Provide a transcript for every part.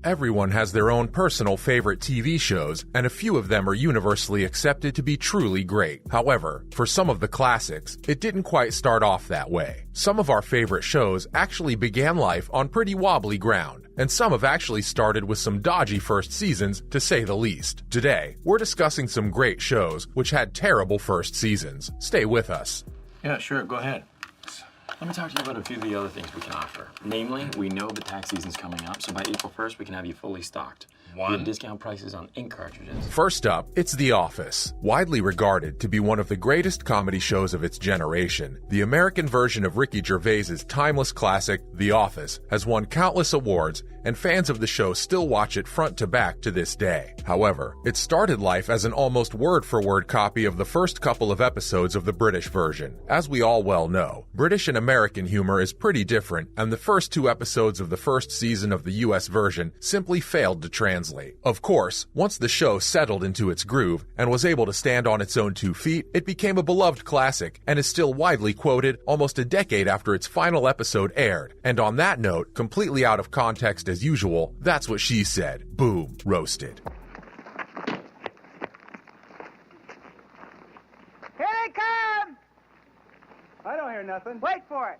Everyone has their own personal favorite TV shows, and a few of them are universally accepted to be truly great. However, for some of the classics, it didn't quite start off that way. Some of our favorite shows actually began life on pretty wobbly ground, and some have actually started with some dodgy first seasons, to say the least. Today, we're discussing some great shows which had terrible first seasons. Stay with us. Yeah, sure, go ahead. Let me talk to you about a few of the other things we can offer. Namely, we know the tax season's coming up, so by April 1st, we can have you fully stocked. We have discount prices on ink cartridges. First up, it's The Office. Widely regarded to be one of the greatest comedy shows of its generation, the American version of Ricky Gervais's timeless classic, The Office, has won countless awards, and fans of the show still watch it front to back to this day. However, it started life as an almost word-for-word copy of the first couple of episodes of the British version. As we all well know, British and American humor is pretty different, and the first 2 episodes of the first season of the US version simply failed to translate. Of course, once the show settled into its groove and was able to stand on its own 2 feet, it became a beloved classic and is still widely quoted almost a decade after its final episode aired. And on that note, completely out of context as usual, that's what she said. Boom, roasted. Here they come! I don't hear nothing. Wait for it.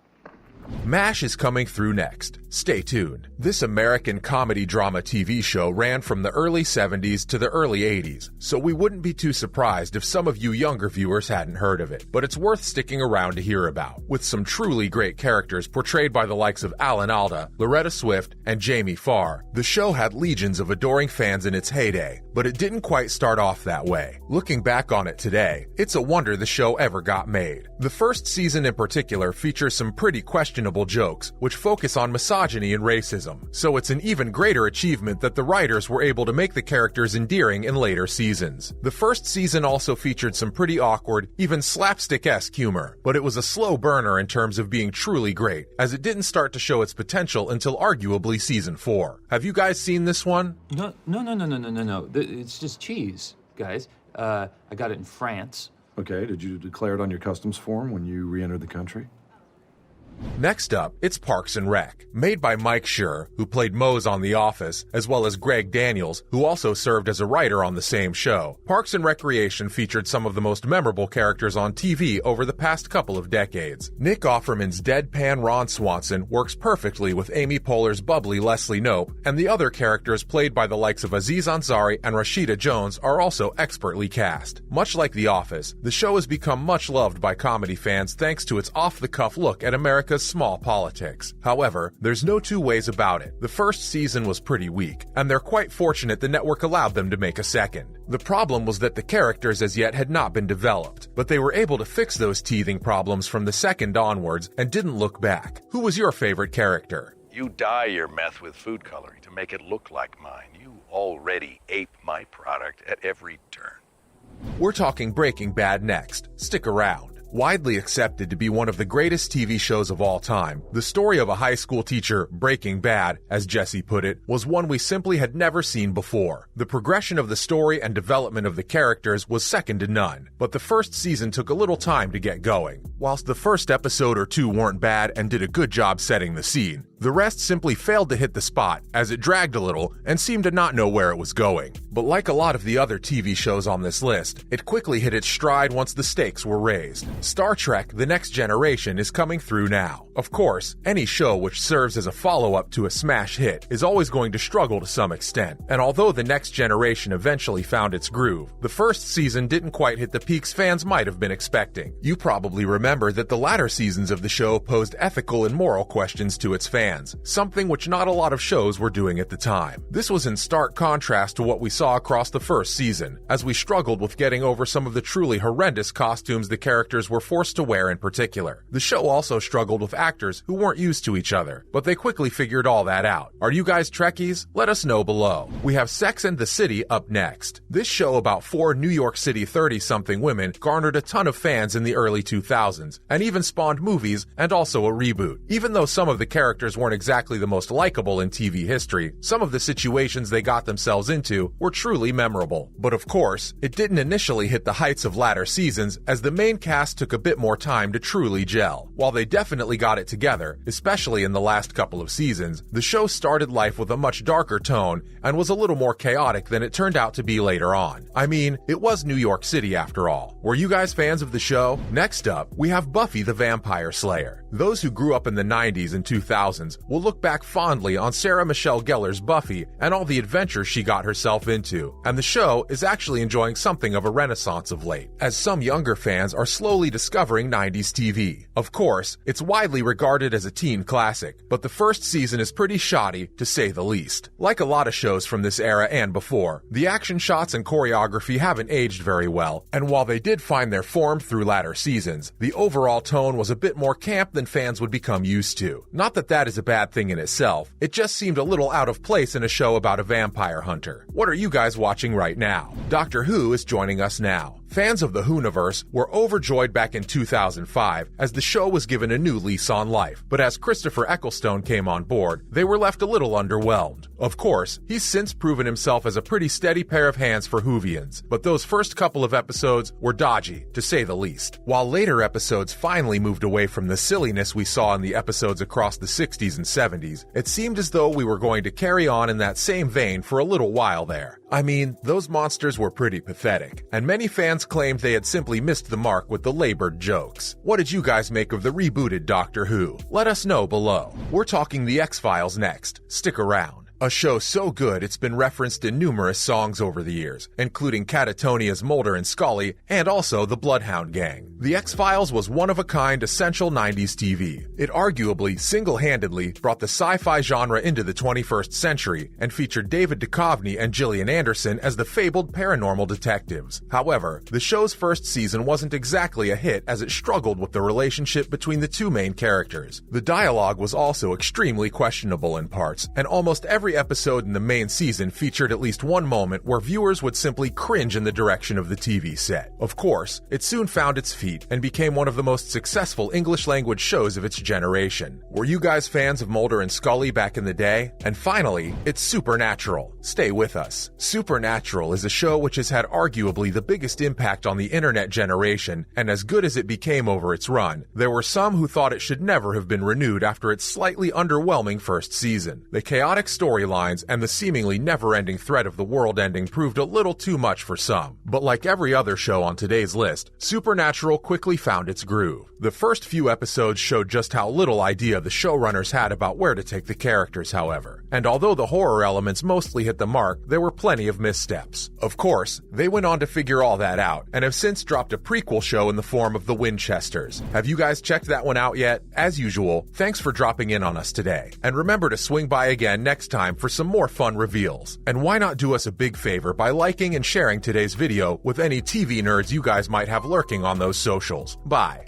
MASH is coming through next. Stay tuned. This American comedy drama TV show ran from the early 70s to the early 80s, so we wouldn't be too surprised if some of you younger viewers hadn't heard of it, but it's worth sticking around to hear about. With some truly great characters portrayed by the likes of Alan Alda, Loretta Swift, and Jamie Farr, the show had legions of adoring fans in its heyday, but it didn't quite start off that way. Looking back on it today, it's a wonder the show ever got made. The first season in particular features some pretty questionable jokes, which focus on misogyny and racism, so it's an even greater achievement that the writers were able to make the characters endearing in later seasons. The first season also featured some pretty awkward, even slapstick-esque humor, but it was a slow burner in terms of being truly great, as it didn't start to show its potential until arguably season 4. Have you guys seen this one? No. It's just cheese, guys. I got it in France. Okay, did you declare it on your customs form when you re-entered the country? Next up, it's Parks and Rec, made by Mike Schur, who played Mose on The Office, as well as Greg Daniels, who also served as a writer on the same show. Parks and Recreation featured some of the most memorable characters on TV over the past couple of decades. Nick Offerman's deadpan Ron Swanson works perfectly with Amy Poehler's bubbly Leslie Knope, and the other characters played by the likes of Aziz Ansari and Rashida Jones are also expertly cast. Much like The Office, the show has become much loved by comedy fans thanks to its off-the-cuff look at America's small politics. However, there's no 2 ways about it. The first season was pretty weak, and they're quite fortunate the network allowed them to make a second. The problem was that the characters as yet had not been developed, but they were able to fix those teething problems from the second onwards and didn't look back. Who was your favorite character? You dye your meth with food coloring to make it look like mine. You already ape my product at every turn. We're talking Breaking Bad next. Stick around. Widely accepted to be one of the greatest TV shows of all time, the story of a high school teacher breaking bad, as Jesse put it, was one we simply had never seen before. The progression of the story and development of the characters was second to none, but the first season took a little time to get going. Whilst the first episode or 2 weren't bad and did a good job setting the scene, the rest simply failed to hit the spot, as it dragged a little and seemed to not know where it was going. But like a lot of the other TV shows on this list, it quickly hit its stride once the stakes were raised. Star Trek: The Next Generation is coming through now. Of course, any show which serves as a follow-up to a smash hit is always going to struggle to some extent, and although The Next Generation eventually found its groove, the first season didn't quite hit the peaks fans might have been expecting. You probably remember that the latter seasons of the show posed ethical and moral questions to its fans, something which not a lot of shows were doing at the time. This was in stark contrast to what we saw across the first season, as we struggled with getting over some of the truly horrendous costumes the characters were forced to wear in particular. The show also struggled with actors who weren't used to each other, but they quickly figured all that out. Are you guys Trekkies? Let us know below. We have Sex and the City up next. This show about 4 New York City 30-something women garnered a ton of fans in the early 2000s, and even spawned movies and also a reboot. Even though some of the characters weren't exactly the most likable in TV history, some of the situations they got themselves into were truly memorable. But of course, it didn't initially hit the heights of latter seasons, as the main cast took a bit more time to truly gel. While they definitely got it together, especially in the last couple of seasons, the show started life with a much darker tone and was a little more chaotic than it turned out to be later on. I mean, it was New York City after all. Were you guys fans of the show? Next up, we have Buffy the Vampire Slayer. Those who grew up in the 90s and 2000s will look back fondly on Sarah Michelle Gellar's Buffy and all the adventures she got herself into, and the show is actually enjoying something of a renaissance of late, as some younger fans are slowly discovering 90s TV. Of course, it's widely regarded as a teen classic, but the first season is pretty shoddy, to say the least. Like a lot of shows from this era and before, the action shots and choreography haven't aged very well, and while they did find their form through latter seasons, the overall tone was a bit more camp than fans would become used to. Not that that is a bad thing in itself, it just seemed a little out of place in a show about a vampire hunter. What are you guys watching right now? Doctor Who is joining us now. Fans of the Whoniverse were overjoyed back in 2005 as the show was given a new lease on life, but as Christopher Ecclestone came on board, they were left a little underwhelmed. Of course, he's since proven himself as a pretty steady pair of hands for Whovians, but those first couple of episodes were dodgy, to say the least. While later episodes finally moved away from the silliness we saw in the episodes across the 60s and 70s, it seemed as though we were going to carry on in that same vein for a little while there. I mean, those monsters were pretty pathetic, and many fans claimed they had simply missed the mark with the labored jokes. What did you guys make of the rebooted Doctor Who? Let us know below. We're talking The X-Files next. Stick around. A show so good it's been referenced in numerous songs over the years, including Catatonia's Mulder and Scully, and also the Bloodhound Gang. The X-Files was one-of-a-kind essential 90s TV. It arguably, single-handedly, brought the sci-fi genre into the 21st century, and featured David Duchovny and Gillian Anderson as the fabled paranormal detectives. However, the show's first season wasn't exactly a hit as it struggled with the relationship between the two main characters. The dialogue was also extremely questionable in parts, and almost every episode in the main season featured at least one moment where viewers would simply cringe in the direction of the TV set. Of course, it soon found its feet and became one of the most successful English-language shows of its generation. Were you guys fans of Mulder and Scully back in the day? And finally, it's Supernatural. Stay with us. Supernatural is a show which has had arguably the biggest impact on the internet generation, and as good as it became over its run, there were some who thought it should never have been renewed after its slightly underwhelming first season. The chaotic storylines and the seemingly never-ending threat of the world ending proved a little too much for some. But like every other show on today's list, Supernatural quickly found its groove. The first few episodes showed just how little idea the showrunners had about where to take the characters, however. And although the horror elements mostly hit the mark, there were plenty of missteps. Of course, they went on to figure all that out, and have since dropped a prequel show in the form of The Winchesters. Have you guys checked that one out yet? As usual, thanks for dropping in on us today. And remember to swing by again next time for some more fun reveals. And why not do us a big favor by liking and sharing today's video with any TV nerds you guys might have lurking on those socials. Bye.